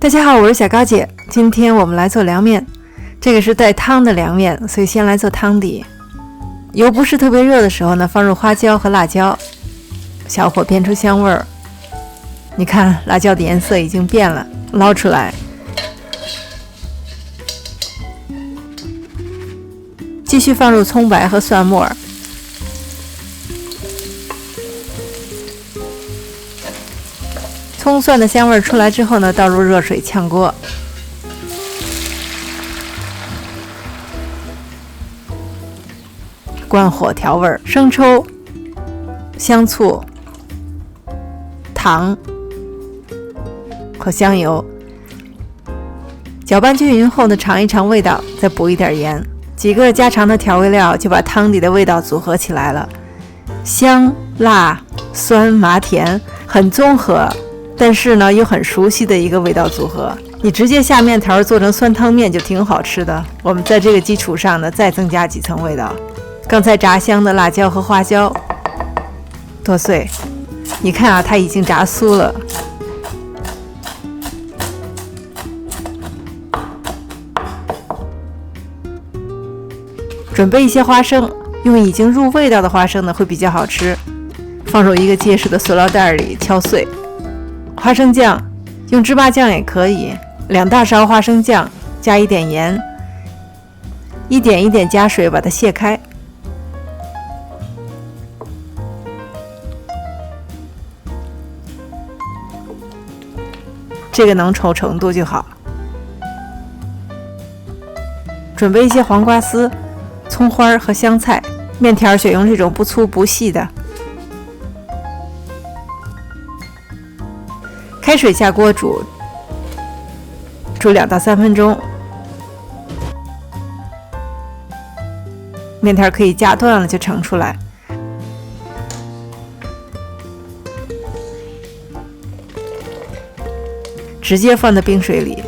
大家好，我是小高姐。今天我们来做凉面，这个是带汤的凉面，所以先来做汤底。油不是特别热的时候呢，放入花椒和辣椒，小火煸出香味儿。你看辣椒的颜色已经变了，捞出来。继续放入葱白和蒜末。葱蒜的香味出来之后呢，倒入热水炝锅。关火调味，生抽、香醋、糖和香油，搅拌均匀后呢，尝一尝味道，再补一点盐，几个家常的调味料就把汤底的味道组合起来了，香、辣、酸、麻、甜，很综合。但是呢，又很熟悉的一个味道组合。你直接下面条做成酸汤面就挺好吃的。我们在这个基础上呢，再增加几层味道。刚才炸香的辣椒和花椒剁碎，你看啊，它已经炸酥了。准备一些花生，用已经入味道的花生呢会比较好吃。放入一个结实的塑料袋里敲碎。花生酱，用芝麻酱也可以，2大勺花生酱，加一点盐，一点一点加水把它卸开。这个浓稠程度就好。准备一些黄瓜丝、葱花和香菜，面条选用这种不粗不细的。开水下锅煮2到3分钟，面条可以夹断了就盛出来。直接放在冰水里。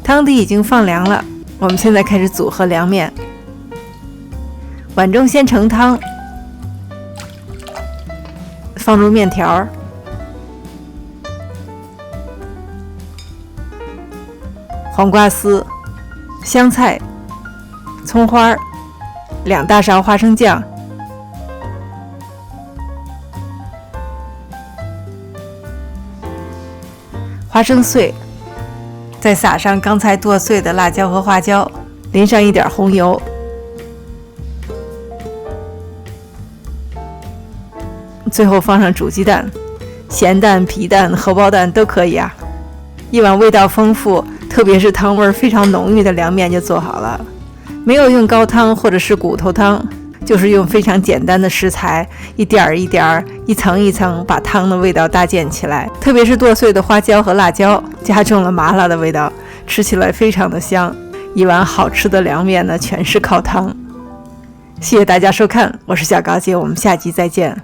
汤底已经放凉了，我们现在开始组合凉面。碗中先盛汤，放入面条，黄瓜丝、香菜、葱花，2大勺花生酱，花生碎，再撒上刚才剁碎的辣椒和花椒，淋上一点红油。最后放上煮鸡蛋，咸蛋、皮蛋、荷包蛋都可以啊。一碗味道丰富，特别是汤味非常浓郁的凉面就做好了。没有用高汤或者是骨头汤，就是用非常简单的食材，一点一点、一层一层把汤的味道搭建起来。特别是剁碎的花椒和辣椒，加重了麻辣的味道，吃起来非常的香。一碗好吃的凉面呢，全是靠汤。谢谢大家收看，我是小高姐，我们下集再见。